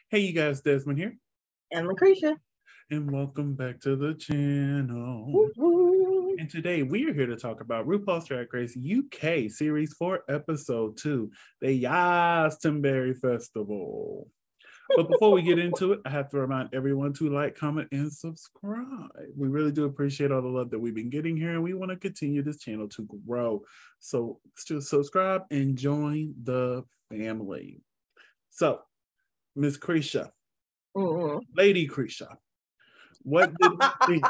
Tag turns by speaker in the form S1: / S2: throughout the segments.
S1: Hey, you guys, Desmond here.
S2: And LaCresha.
S1: And welcome back to the channel.
S2: Woo-hoo.
S1: And today we are here to talk about RuPaul's Drag Race UK Series 4, Episode 2, the Yass-tonbury Festival. But before we get into it, I have to remind everyone to like, comment, and subscribe. We really do appreciate all the love that we've been getting here, and we want to continue this channel to grow. So just subscribe and join the family. So, Miss Creasha, Lady Creasha, what did you think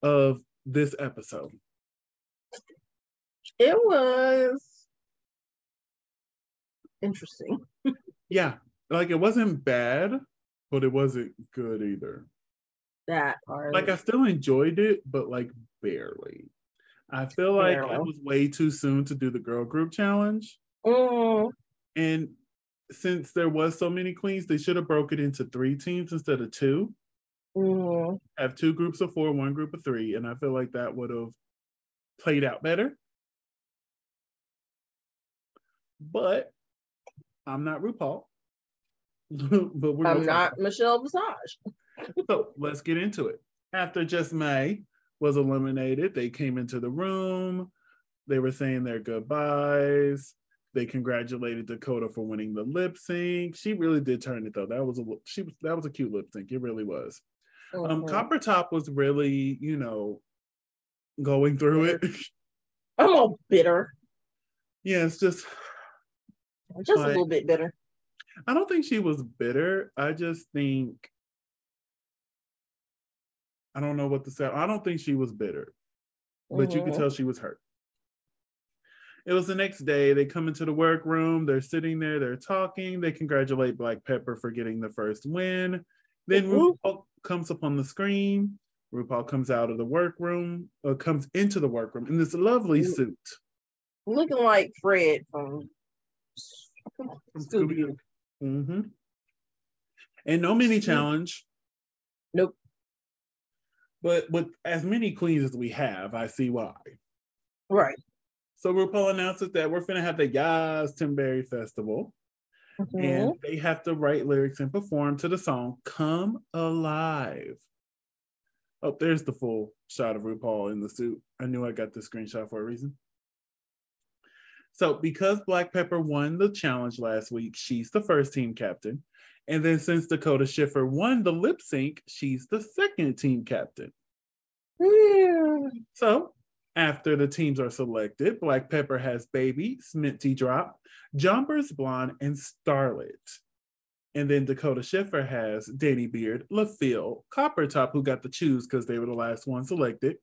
S1: of this episode?
S2: It was interesting.
S1: Yeah, like it wasn't bad, but it wasn't good either.
S2: That part.
S1: Like I still enjoyed it, but like barely. I feel like it was way too soon to do the girl group challenge. And since there was so many queens, they should have broke it into 3 teams instead of 2. Have 2 groups of 4, 1 group of 3, and I feel like that would have played out better. But I'm not RuPaul. But
S2: I'm not Michelle Visage.
S1: So let's get into it. After Just May was eliminated, they came into the room. They were saying their goodbyes. They congratulated Dakota for winning the lip sync. She really did turn it though. That was a cute lip sync. It really was. Copper Top was really, going through it.
S2: I'm all bitter.
S1: Yeah, it's just
S2: a little bit bitter.
S1: I don't think she was bitter. I just think I don't know what to say. I don't think she was bitter, but you could tell she was hurt. It was the next day. They come into the workroom. They're sitting there. They're talking. They congratulate Black Pepper for getting the first win. Then RuPaul comes up on the screen. RuPaul comes out of the workroom, or comes into the workroom in this lovely suit.
S2: Looking like Fred from Scooby-Doo.
S1: And no mini challenge.
S2: Nope.
S1: But with as many queens as we have, I see why.
S2: Right.
S1: So RuPaul announces that we're finna have the Yass-tonbury Festival. And they have to write lyrics and perform to the song Come Alive. Oh, there's the full shot of RuPaul in the suit. I knew I got this screenshot for a reason. So because Black Pepper won the challenge last week, she's the first team captain. And then since Dakota Schiffer won the lip sync, she's the second team captain. So after the teams are selected, Black Pepper has Baby, Sminty Drop, Jumpers, Blonde, and Starlet. And then Dakota Schiffer has Danny Beard, LaFille, Copper Top, who got to choose because they were the last one selected,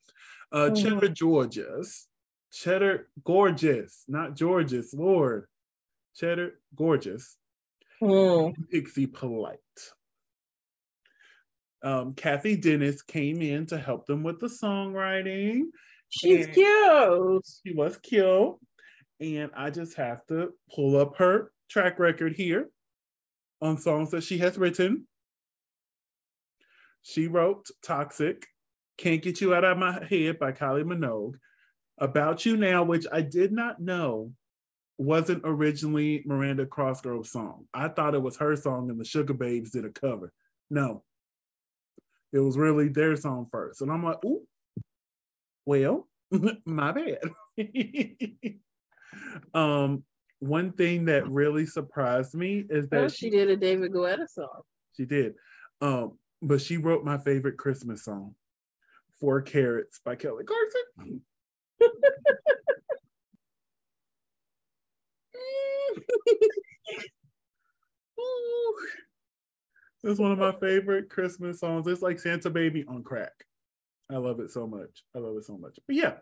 S1: Cheddar Gorgeous, not Georges, Lord. Cheddar Gorgeous. Pixie Polite. Kathy Dennis came in to help them with the songwriting.
S2: She's cute.
S1: She was cute. And I just have to pull up her track record here on songs that she has written. She wrote Toxic, Can't Get You Out of My Head by Kylie Minogue, About You Now, which I did not know wasn't originally Miranda Cosgrove's song. I thought it was her song and the Sugar Babes did a cover. No. It was really their song first. And I'm like, ooh, well, my bad. One thing that really surprised me is that
S2: she did a David Guetta song.
S1: She did. But she wrote my favorite Christmas song, 4 Carats by Kelly Clarkson. It's one of my favorite Christmas songs. It's like Santa Baby on crack. I love it so much. But yeah,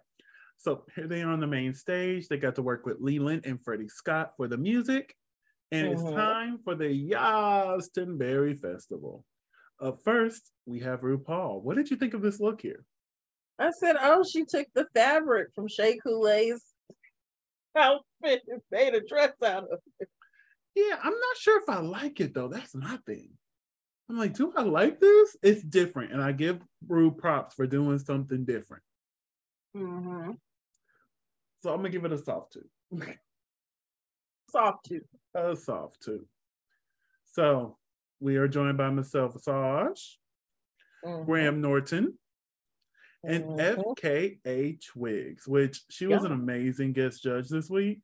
S1: so here they are on the main stage. They got to work with Leland and Freddie Scott for the music. And it's time for the Yass-tonbury Festival. Up first, we have RuPaul. What did you think of this look here?
S2: I said, oh, she took the fabric from Shea Coulee's outfit and made a dress out of it.
S1: Yeah, I'm not sure if I like it, though. That's my thing. I'm like, do I like this? It's different. And I give Ru props for doing something different. So I'm going to give it a soft 2.
S2: Soft 2.
S1: A soft 2. So we are joined by myself, Asaj, Graham Norton, and FKA Twigs, which she was an amazing guest judge this week.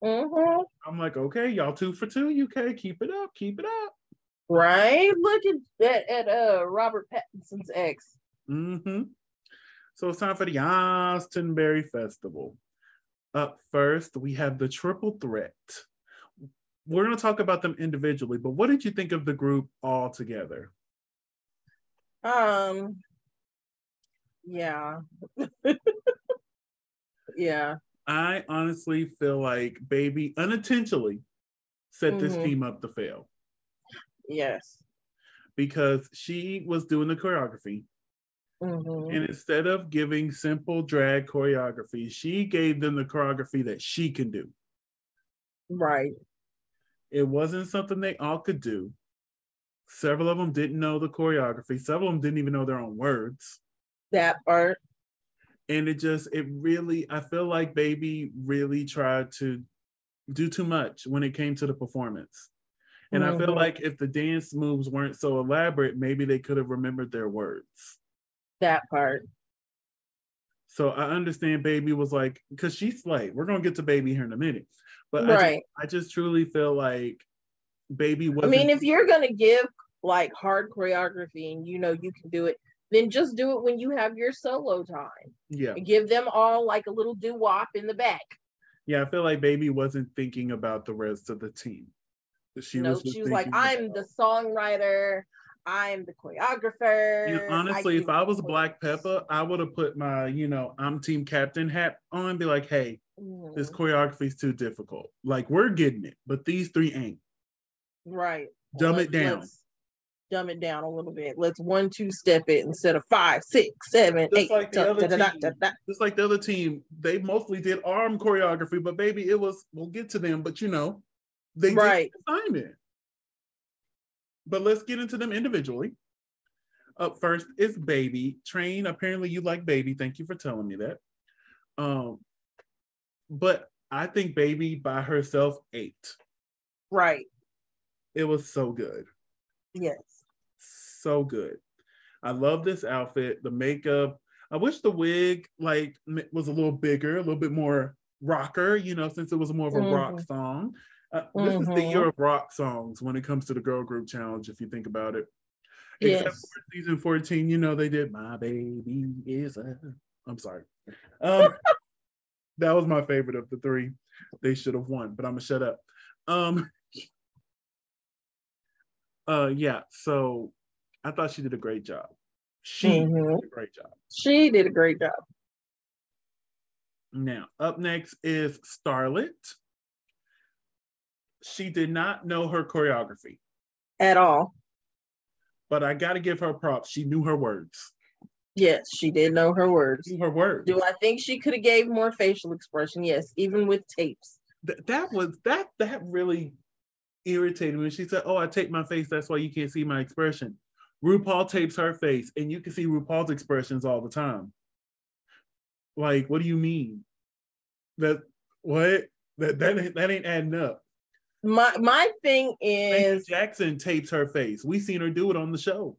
S1: I'm like, okay, y'all 2 for 2, UK, keep it up, keep it up.
S2: Right? Look at Robert Pattinson's ex.
S1: So it's time for the Yass-tonbury Festival. Up first, we have the Triple Threat. We're going to talk about them individually, but what did you think of the group all together?
S2: Yeah. Yeah.
S1: I honestly feel like Baby unintentionally set this team up to fail.
S2: Yes.
S1: Because she was doing the choreography. And instead of giving simple drag choreography, she gave them the choreography that she can do.
S2: Right.
S1: It wasn't something they all could do. Several of them didn't know the choreography. Several of them didn't even know their own words.
S2: That part.
S1: And I feel like Baby really tried to do too much when it came to the performance. And I feel like if the dance moves weren't so elaborate, maybe they could have remembered their words.
S2: That part.
S1: So I understand Baby was like, because she's like, we're going to get to Baby here in a minute. But I just truly feel like Baby wasn't.
S2: I mean, if you're going to give like hard choreography and you know you can do it, then just do it when you have your solo time.
S1: Yeah.
S2: And give them all like a little doo-wop in the back.
S1: Yeah, I feel like Baby wasn't thinking about the rest of the team. She was
S2: like, I'm the songwriter, I'm the choreographer.
S1: You know, honestly, if I was Black Pepper, I would have put my, I'm team captain hat on and be like, hey, this choreography is too difficult. Like, we're getting it, but these 3 ain't.
S2: Right.
S1: Dumb it down.
S2: Let's dumb it down a little bit. Let's 1-2 step it instead of 5, 6, 7, 8.
S1: Just like the other team, they mostly did arm choreography, but Baby, we'll get to them, but they did the assignment. But let's get into them individually. Up first is Baby. Train, apparently you like Baby. Thank you for telling me that. But I think Baby by herself ate.
S2: Right.
S1: It was so good.
S2: Yes.
S1: So good. I love this outfit, the makeup. I wish the wig was a little bigger, a little bit more rocker, since it was more of a rock song. This is the year of rock songs when it comes to the girl group challenge, if you think about it. Except for season 14, they did My Baby Is a... I'm sorry. That was my favorite of the 3. They should have won, but I'm gonna shut up. Yeah, so I thought she did a great job. She did a great job.
S2: She did a great job.
S1: Now, up next is Starlet. She did not know her choreography.
S2: At all.
S1: But I got to give her props. She knew her words.
S2: Yes, she did know her words.
S1: She knew her words.
S2: Do I think she could have gave more facial expression? Yes, even with tapes.
S1: That really irritated me. She said, oh, I taped my face. That's why you can't see my expression. RuPaul tapes her face, and you can see RuPaul's expressions all the time. Like, what do you mean? That ain't adding up.
S2: My thing is,
S1: Spanky Jackson tapes her face. We seen her do it on the show,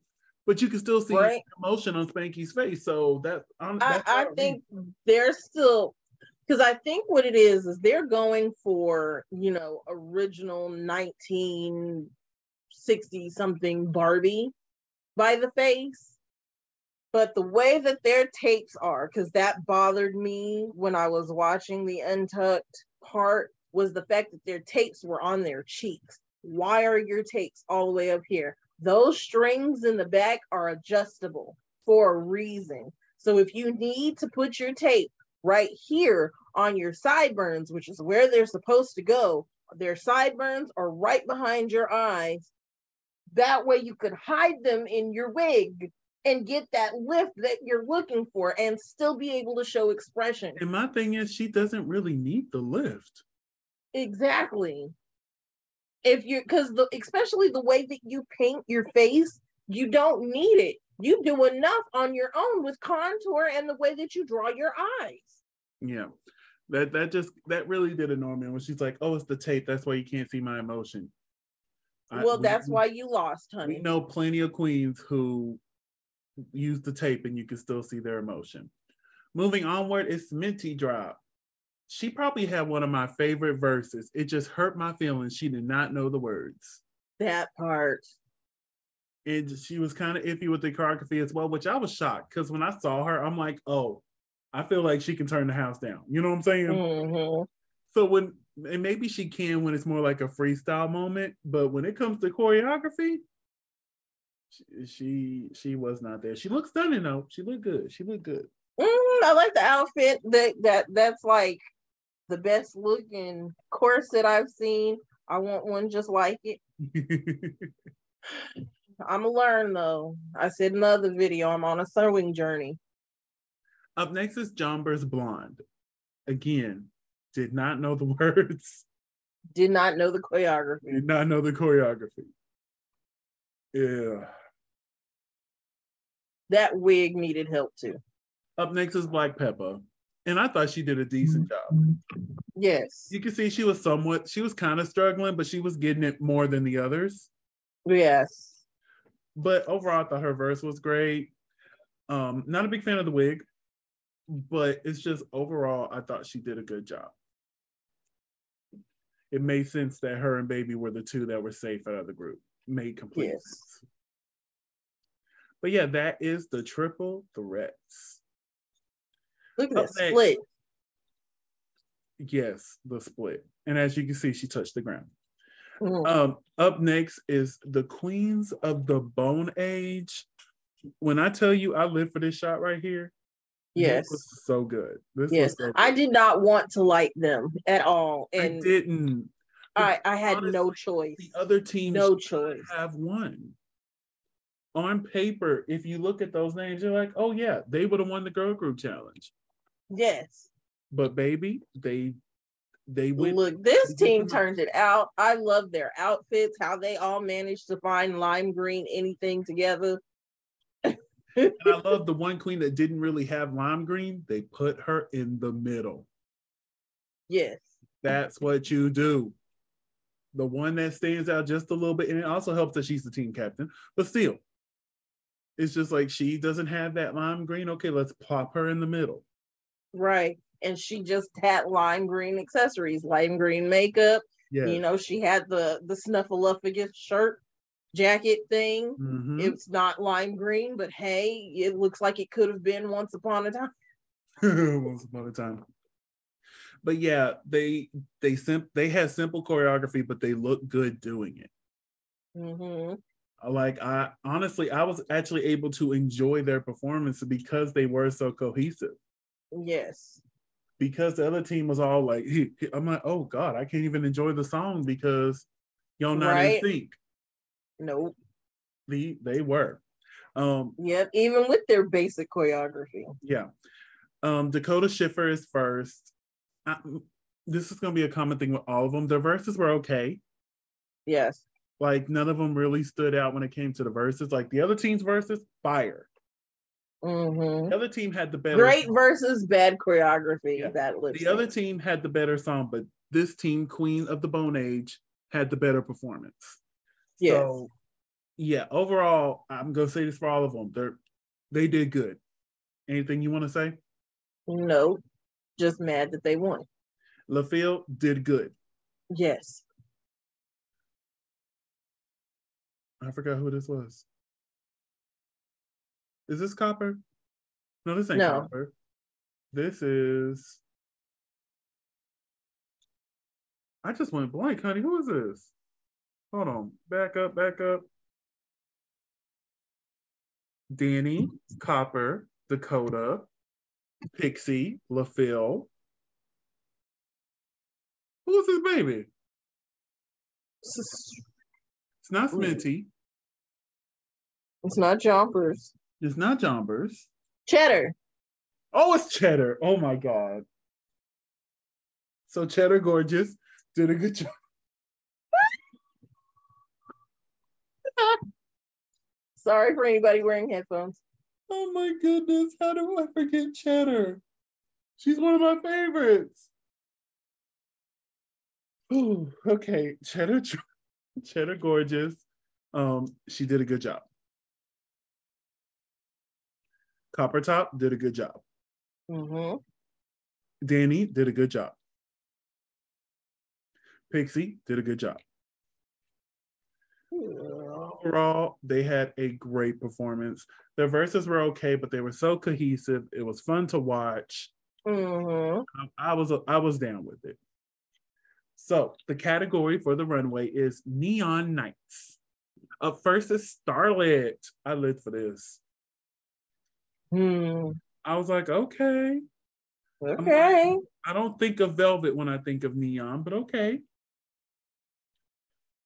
S1: but you can still see emotion on Spanky's face. So
S2: I think they're still, because I think what it is they're going for original 1960 something Barbie by the face, but the way that their tapes are, because that bothered me when I was watching the Untucked part, was the fact that their tapes were on their cheeks. Why are your tapes all the way up here? Those strings in the back are adjustable for a reason. So if you need to put your tape right here on your sideburns, which is where they're supposed to go, their sideburns are right behind your eyes. That way you could hide them in your wig and get that lift that you're looking for and still be able to show expression.
S1: And my thing is, she doesn't really need the lift.
S2: Exactly. Especially the way that you paint your face, you don't need it. You do enough on your own with contour and the way that you draw your eyes.
S1: Yeah. That really did annoy me when she's like, oh, it's the tape. That's why you can't see my emotion.
S2: Well, that's why you lost, honey.
S1: We know plenty of queens who use the tape and you can still see their emotion. Moving onward, it's Minty Drop. She probably had one of my favorite verses. It just hurt my feelings. She did not know the words.
S2: That part.
S1: She was kind of iffy with the choreography as well, which I was shocked because when I saw her, I'm like, oh, I feel like she can turn the house down. You know what I'm saying?
S2: Mm-hmm.
S1: So and maybe she can when it's more like a freestyle moment, but when it comes to choreography, she was not there. She looked stunning though. She looked good.
S2: I like the outfit. That's like the best looking corset I've seen. I want one just like it. I'm gonna learn though. I said in the other video, I'm on a sewing journey.
S1: Up next is Jomber's Blonde. Again, did not know the words.
S2: Did not know the choreography.
S1: Did not know the choreography. Yeah.
S2: That wig needed help too.
S1: Up next is Black Peppa. And I thought she did a decent job.
S2: Yes.
S1: You can see she was kind of struggling, but she was getting it more than the others.
S2: Yes.
S1: But overall, I thought her verse was great. Not a big fan of the wig, but it's just overall, I thought she did a good job. It made sense that her and Baby were the two that were safe out of the group. Made complete sense. But yeah, that is the triple threats.
S2: Look at that split.
S1: Yes, the split. And as you can see, she touched the ground. Up next is the Queens of the Bone Age. When I tell you I live for this shot right here,
S2: yes,
S1: this was so good. Was so good.
S2: I did not want to like them at all, and
S1: I didn't.
S2: I had honestly, no choice.
S1: The other team
S2: no choice
S1: have won. On paper, if you look at those names, you're like, oh yeah, they would have won the girl group challenge.
S2: Yes,
S1: but baby, they went.
S2: Look, this team turned it out. I love their outfits, how they all managed to find lime green anything together.
S1: And I love the one queen that didn't really have lime green. They put her in the middle.
S2: Yes.
S1: That's what you do. The one that stands out just a little bit, and it also helps that she's the team captain, but still, it's just like she doesn't have that lime green. Okay, let's plop her in the middle.
S2: Right. And she just had lime green accessories, lime green makeup. Yes. You know, she had the snuffleupagus shirt, jacket thing. Mm-hmm. It's not lime green, but hey, it looks like it could have been once upon a time.
S1: Once upon a time. But yeah, they had simple choreography, but they look good doing it. Mm-hmm. Like I was actually able to enjoy their performance because they were so cohesive.
S2: Yes. Because
S1: the other team was all like, I'm like, oh God, I can't even enjoy the song because y'all not in sync.
S2: Nope.
S1: They were.
S2: Yep, even with their basic choreography.
S1: Yeah. Dakota Schiffer is first. This is going to be a common thing with all of them. Their verses were okay.
S2: Yes.
S1: Like none of them really stood out when it came to the verses. Like the other team's verses, fire. Mm-hmm. The other team had the better
S2: great song. Versus bad choreography. Yeah. That
S1: the other team had the better song, but this team, Queen of the Bone Age, had the better performance. Yes. So yeah, overall, I'm gonna say this for all of them. They did good. Anything you want to say?
S2: No, just mad that they won.
S1: LaFille did good.
S2: Yes.
S1: I forgot who this was. Is this Copper? No, this ain't Copper. This is... I just went blank, honey. Who is this? Hold on. Back up. Danny, Copper, Dakota, Pixie, LaFille. Who's this baby? It's not Sminty.
S2: It's not Jumpers.
S1: It's not Jumpers.
S2: Cheddar.
S1: Oh, it's Cheddar. Oh my God. So Cheddar Gorgeous did a good job.
S2: Sorry for anybody wearing headphones.
S1: Oh my goodness. How do I forget Cheddar? She's one of my favorites. Ooh, okay. Cheddar Cheddar Gorgeous. She did a good job. Copper Top did a good job.
S2: Mm-hmm.
S1: Danny did a good job. Pixie did a good job. Overall, they had a great performance. Their verses were okay, but they were so cohesive. It was fun to watch.
S2: Mm-hmm.
S1: I was down with it. So the category for the runway is Neon Nights. Up first is Starlet. I lived for this. I was like, okay.
S2: Okay.
S1: I don't think of Velvet when I think of neon, but okay.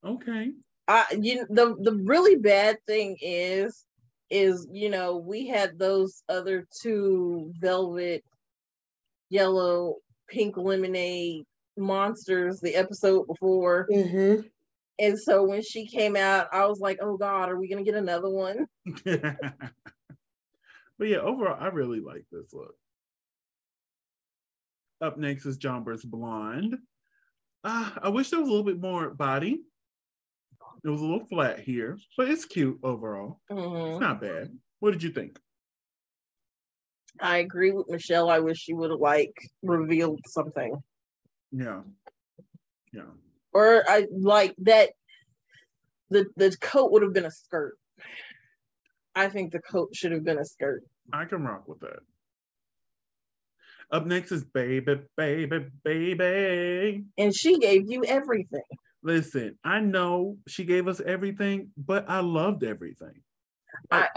S1: Okay.
S2: The really bad thing is we had those other two Velvet, yellow, pink lemonade monsters the episode before.
S1: Mm-hmm.
S2: And so when she came out, I was like, oh God, are we going to get another one?
S1: But yeah, overall, I really like this look. Up next is Jomber's Blonde. I wish there was a little bit more body. It was a little flat here, but it's cute overall.
S2: Mm-hmm.
S1: It's not bad. What did you think?
S2: I agree with Michelle. I wish she would have revealed something.
S1: Yeah.
S2: Or I like that the coat would have been a skirt. I think the coat should have been a skirt.
S1: I can rock with that. Up next is Baby, Baby, Baby.
S2: And she gave you everything.
S1: Listen, I know she gave us everything, but I loved everything.
S2: I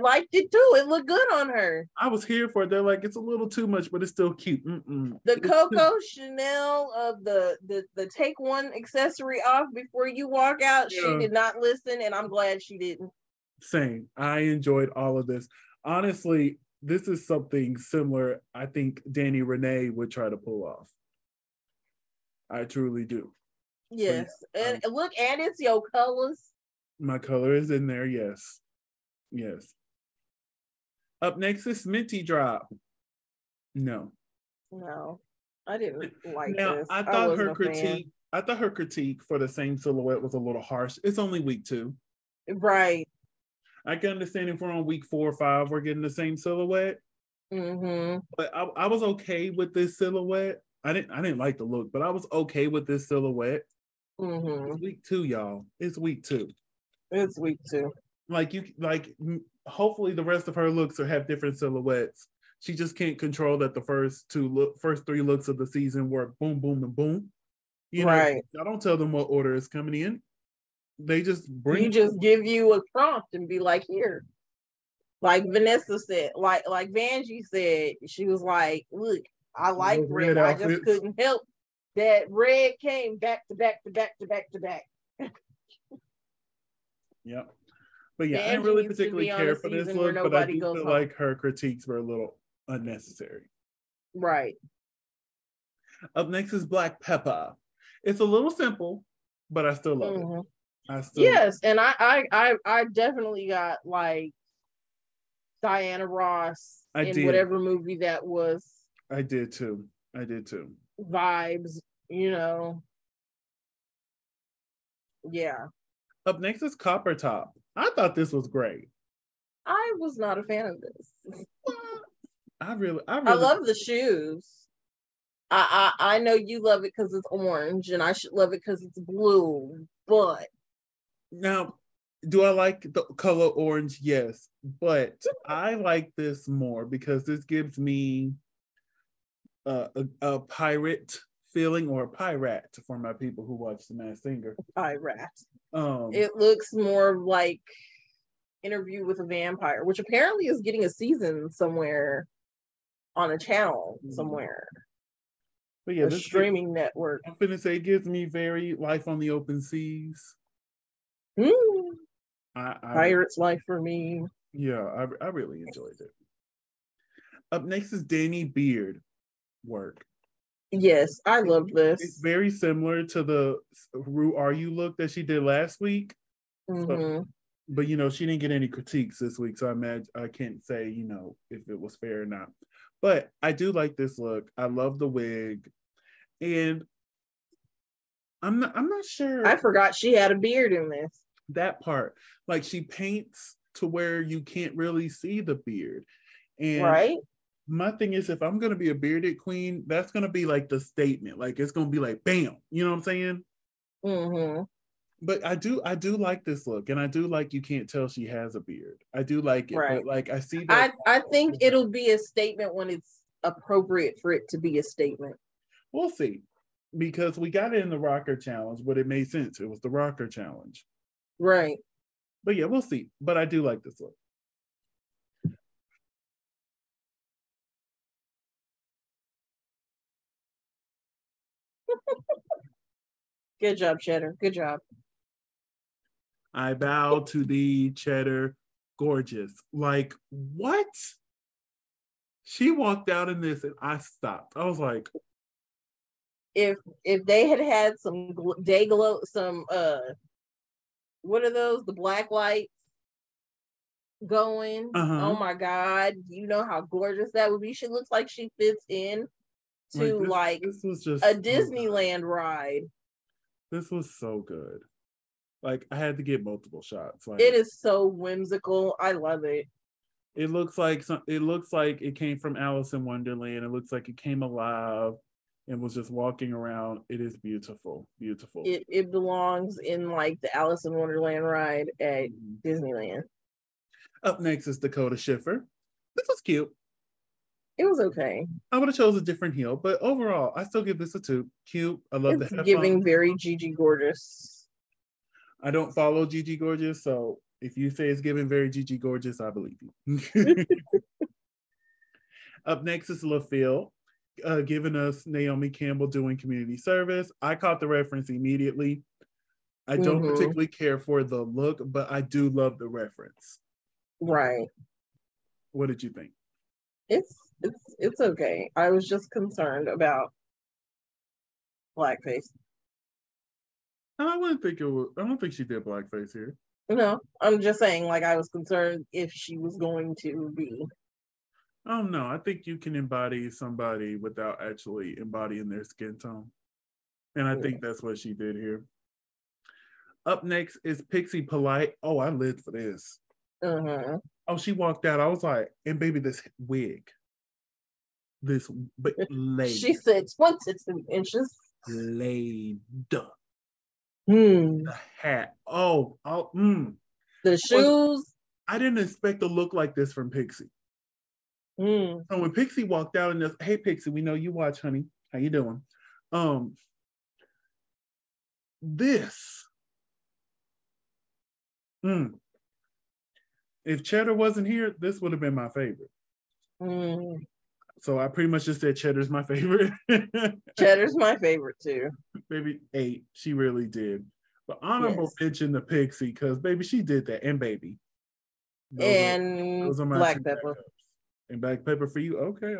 S2: liked it too. It looked good on her.
S1: I was here for it. They're like, it's a little too much, but it's still cute.
S2: The Coco Chanel of the take one accessory off before you walk out. Yeah. She did not listen, and I'm glad she didn't.
S1: Same. I enjoyed all of this. Honestly, this is something similar I think Danny Renee would try to pull off. I truly do.
S2: Yes. So, and look, and it's your colors.
S1: My color is in there, yes. Yes. Up next is Minty Drop. No,
S2: I didn't like this.
S1: I thought her critique for the same silhouette was a little harsh. It's only week 2.
S2: Right.
S1: I can understand if we're on week 4 or 5, we're getting the same silhouette.
S2: Mm-hmm.
S1: But I was okay with this silhouette. I didn't like the look, but I was okay with this silhouette.
S2: Mm-hmm.
S1: It's week 2, y'all. It's week 2.
S2: It's week 2.
S1: Hopefully the rest of her looks will have different silhouettes. She just can't control that the first 3 looks of the season were boom, boom, and boom. Right. I don't tell them what order is coming in. They just
S2: give you a prompt and be like, here. Like Vanessa said, like Vanjie said, she was like, look, I like red. I just couldn't help that red came back to back to back to back to back.
S1: Yep. But yeah, I didn't really particularly care for this look, but I do feel like her critiques were a little unnecessary.
S2: Right.
S1: Up next is Black Peppa. It's a little simple, but I still love it.
S2: Yes, and I definitely got like Diana Ross in whatever movie that was.
S1: I did too.
S2: Vibes, Yeah.
S1: Up next is Copper Top. I thought this was great.
S2: I was not a fan of this.
S1: I
S2: love the shoes. I know you love it because it's orange, and I should love it because it's blue. But
S1: now, do I like the color orange? Yes, but I like this more because this gives me a pirate feeling, or a pirate for my people who watch The Masked Singer.
S2: Pirate. It looks more like Interview with a Vampire, which apparently is getting a season somewhere on a channel somewhere. But yeah, this streaming network.
S1: I'm finna say it gives me very Life on the Open Seas.
S2: Pirate's Life for me.
S1: Yeah, I really enjoyed it. Up next is Danny Beard work.
S2: Yes, I love this.
S1: It's very similar to the Ru Are You look that she did last week.
S2: Mm-hmm.
S1: But she didn't get any critiques this week, so I can't say if it was fair or not. But I do like this look. I love the wig, and I'm not sure.
S2: I forgot she had a beard in this.
S1: That part. Like she paints to where you can't really see the beard. And
S2: right.
S1: My thing is, if I'm gonna be a bearded queen, that's gonna be like the statement. Like it's gonna be like bam. You know what I'm saying?
S2: Mm-hmm.
S1: But I do like this look, and I do like you can't tell she has a beard. I do like it,
S2: Right.
S1: but like I see that.
S2: I think it'll be a statement when it's appropriate for it to be a statement.
S1: We'll see, because we got it in the rocker challenge, but it made sense. It was the rocker challenge,
S2: right?
S1: But yeah, we'll see. But I do like this look.
S2: Good job, Cheddar. Good job.
S1: I bow to thee, Cheddar. Gorgeous. Like, what? She walked out in this and I stopped. I was like,
S2: if they had some day glow, some what are those? The black lights going. Oh my God. You know how gorgeous that would be. She looks like she fits in to this
S1: was just
S2: a Disneyland ride.
S1: This was so good. Like I had to get multiple shots. Like
S2: it is so whimsical. I love it.
S1: It looks like it came from Alice in Wonderland. It looks like it came alive and was just walking around. It is beautiful. Beautiful.
S2: It belongs in like the Alice in Wonderland ride at Disneyland.
S1: Up next is Dakota Schiffer. This was cute.
S2: It was okay.
S1: I would have chose a different heel, but overall, I still give this a 2. Cute. I love the headphones.
S2: Giving very Gigi Gorgeous.
S1: I don't follow Gigi Gorgeous, so if you say it's giving very Gigi Gorgeous, I believe you. Up next is LaFille, giving us Naomi Campbell doing community service. I caught the reference immediately. I don't particularly care for the look, but I do love the reference.
S2: Right.
S1: What did you think?
S2: It's okay. I was just concerned about blackface.
S1: I wouldn't think it was. I don't think she did blackface here.
S2: No, I'm just saying, like, I was concerned if she was going to be.
S1: Oh no, I think you can embody somebody without actually embodying their skin tone. And I think that's what she did here. Up next is Pixie Polite. Oh, I lived for this. Oh, she walked out. I was like, and baby, this wig. This lady.
S2: She said 22 inches.
S1: Laid.
S2: The
S1: hat. Oh.
S2: The shoes.
S1: I didn't expect a look like this from Pixie. So when Pixie walked out and just, hey Pixie, we know you watch, honey. How you doing? This. If Cheddar wasn't here, this would have been my favorite. So I pretty much just said Cheddar's my favorite.
S2: Cheddar's my favorite too.
S1: Baby 8, she really did. But honorable mention to Pixie, because baby, she did that. And baby.
S2: Those are my Black Pepper.
S1: And Black Pepper for you. Okay.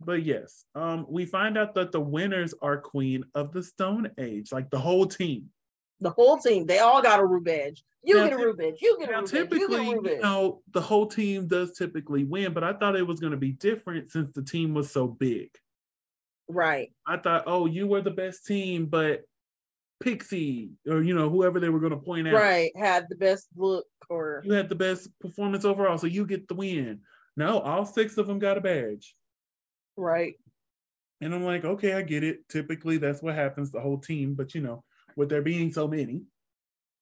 S1: But yes, we find out that the winners are Queen of the Stone Age, like the whole team.
S2: The whole team, they all got a Rue badge. You get a Rue badge. You get a Rue badge.
S1: Typically, you know, the whole team does typically win, but I thought it was going to be different since the team was so big.
S2: Right.
S1: I thought, oh, you were the best team, but Pixie, or you know, whoever they were going to point out,
S2: right, had the best look, or
S1: you had the best performance overall, so you get the win. No, all 6 of them got a badge.
S2: Right.
S1: And I'm like, okay, I get it. Typically, that's what happens, the whole team. But, you know, with there being so many,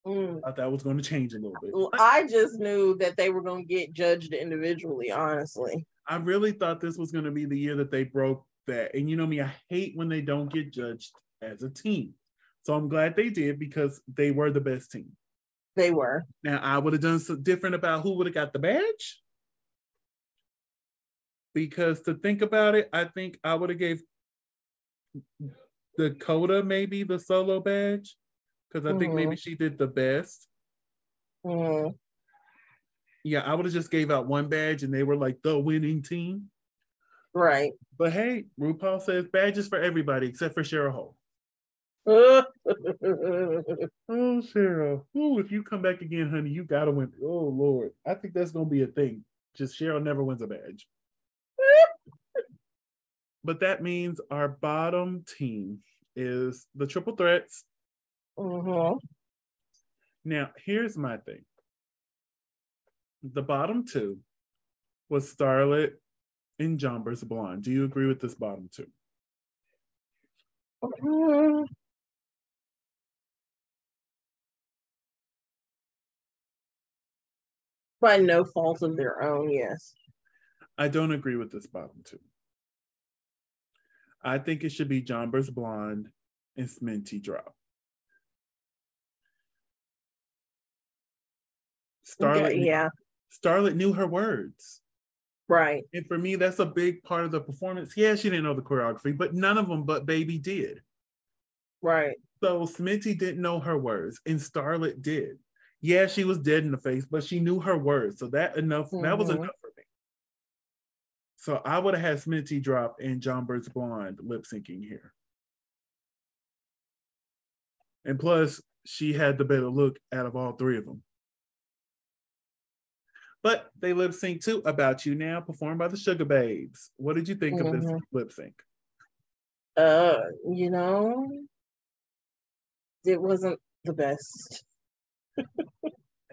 S1: I thought that was going to change a little bit.
S2: Well, I just knew that they were going to get judged individually, honestly.
S1: I really thought this was going to be the year that they broke that. And you know me, I hate when they don't get judged as a team. So I'm glad they did, because they were the best team.
S2: They were.
S1: Now, I would have done something different about who would have got the badge. Because to think about it, I think I would have gave Dakota maybe the solo badge, because I think maybe she did the best. Yeah, I would have just gave out one badge and they were like the winning team.
S2: Right.
S1: But hey, RuPaul says badges for everybody except for Cheryl Hole.
S2: Oh,
S1: Cheryl. Ooh, if you come back again, honey, you gotta win. Oh Lord. I think that's gonna be a thing. Just Cheryl never wins a badge. But that means our bottom team, is the triple threats.
S2: Mm-hmm.
S1: Now, here's my thing. The bottom two was Starlet and Jumper's Blonde. Do you agree with this bottom two?
S2: Mm-hmm. By no fault of their own, yes.
S1: I don't agree with this bottom two. I think it should be Jumper's Blonde and Sminty Drop. Starlet knew her words.
S2: Right.
S1: And for me, that's a big part of the performance. Yeah, she didn't know the choreography, but none of them but Baby did.
S2: Right.
S1: So Sminty didn't know her words, and Starlet did. Yeah, she was dead in the face, but she knew her words. So that was enough for me. So I would have had Sminty Drop and Jumper's Blonde lip syncing here. And plus, she had the better look out of all three of them. But they lip sync too, About You Now, performed by the Sugar Babes. What did you think of this lip sync?
S2: You know, it wasn't the best.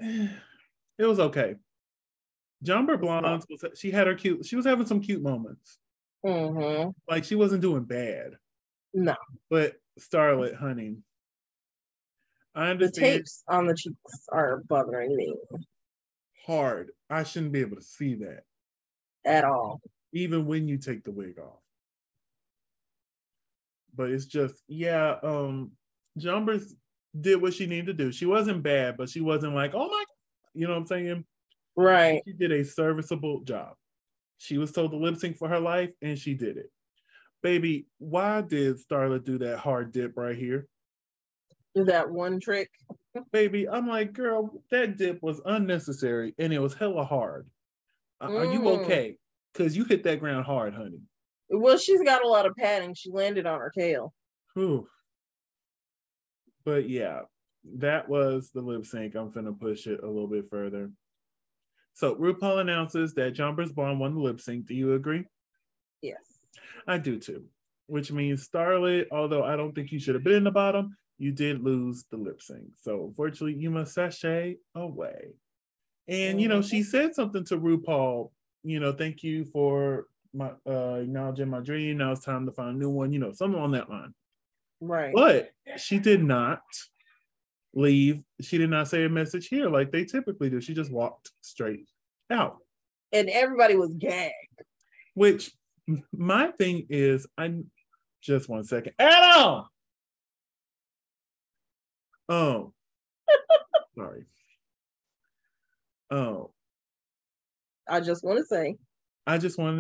S1: It was okay. Jumper Blonde, she was having some cute moments.
S2: Mm-hmm.
S1: Like, she wasn't doing bad.
S2: No.
S1: But Starlet, honey, I understand.
S2: The tapes on the cheeks are bothering me.
S1: Hard. I shouldn't be able to see that.
S2: At all.
S1: Even when you take the wig off. But it's just, Jumpers did what she needed to do. She wasn't bad, but she wasn't like, oh my, you know what I'm saying?
S2: Right.
S1: She did a serviceable job. She was told to lip sync for her life, and she did it. Baby, why did Starlet do that hard dip right here?
S2: Do that one trick?
S1: Baby, I'm like, girl, that dip was unnecessary, and it was hella hard. Are you okay? Because you hit that ground hard, honey.
S2: Well, she's got a lot of padding. She landed on her tail.
S1: Whew. But yeah, that was the lip sync. I'm finna push it a little bit further. So RuPaul announces that Jumper's Blonde won the lip sync. Do you agree?
S2: Yes.
S1: I do too. Which means Starlet, although I don't think you should have been in the bottom, you did lose the lip sync. So unfortunately, you must sashay away. And, she said something to RuPaul, thank you for my acknowledging my dream. Now it's time to find a new one, something on that line.
S2: Right.
S1: But she did not leave. She did not say a message here like they typically do. She just walked straight out.
S2: And everybody was gagged.
S1: Which, my thing is, just 1 second. Adam! Oh. Sorry. Oh.
S2: I just wanted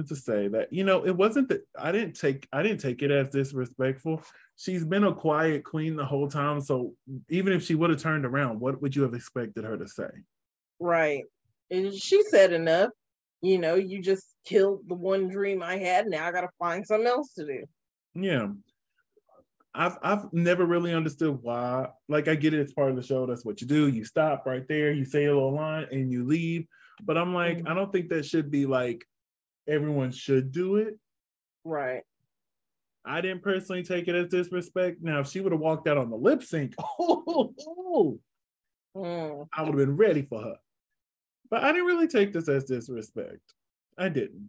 S2: to say that, it wasn't that I didn't take it as disrespectful. She's been a quiet queen the whole time. So even if she would have turned around, what would you have expected her to say? Right. And she said enough. You just killed the one dream I had. Now I gotta find something else to do.
S1: Yeah. I've never really understood why. Like, I get it, it's part of the show. That's what you do. You stop right there, you say a little line, and you leave. But I'm like, I don't think that should be like everyone should do it.
S2: Right.
S1: I didn't personally take it as disrespect. Now, if she would have walked out on the lip sync, I would have been ready for her. But I didn't really take this as disrespect. I didn't.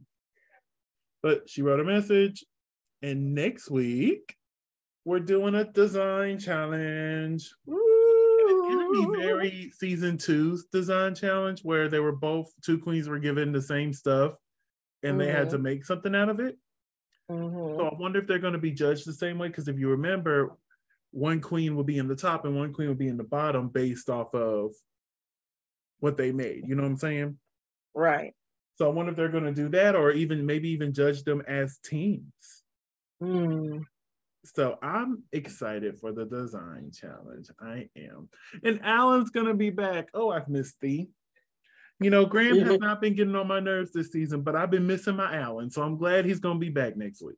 S1: But she wrote a message, and next week, we're doing a design challenge. It's going to be very season 2's design challenge, where two queens were given the same stuff and they had to make something out of it. So I wonder if they're going to be judged the same way, because if you remember, one queen will be in the top and one queen will be in the bottom based off of what they made. You know what I'm saying?
S2: Right.
S1: So I wonder if they're going to do that, or maybe even judge them as teams. So I'm excited for the design challenge. I am. And Alan's going to be back. Oh, I've missed thee. Graham has not been getting on my nerves this season, but I've been missing my Alan. So I'm glad he's going to be back next week.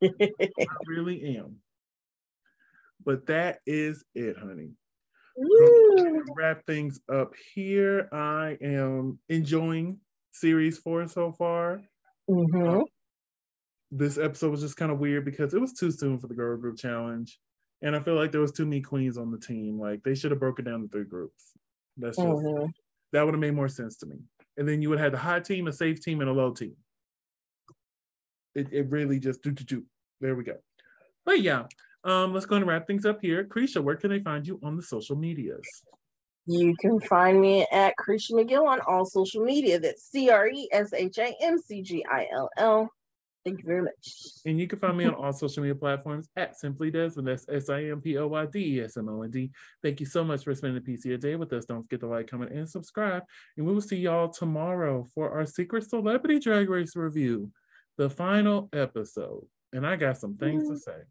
S1: I really am. But that is it, honey. Wrap things up here. I am enjoying series 4 so far. this episode was just kind of weird because it was too soon for the girl group challenge. And I feel like there was too many queens on the team. Like they should have broken down to 3 groups. That's just, that would have made more sense to me. And then you would have the high team, a safe team, and a low team. It really just there we go. But yeah, let's go and wrap things up here. Krisha, where can they find you on the social medias?
S2: You can find me at Krisha McGill on all social media. That's CRESHAMCGILL. Thank you very much.
S1: And you can find me on all social media platforms at Simply Desmond. That's SIMPLYDESMOND. Thank you so much for spending a piece of your day with us. Don't forget to like, comment, and subscribe. And we will see y'all tomorrow for our Secret Celebrity Drag Race review, the final episode. And I got some things to say.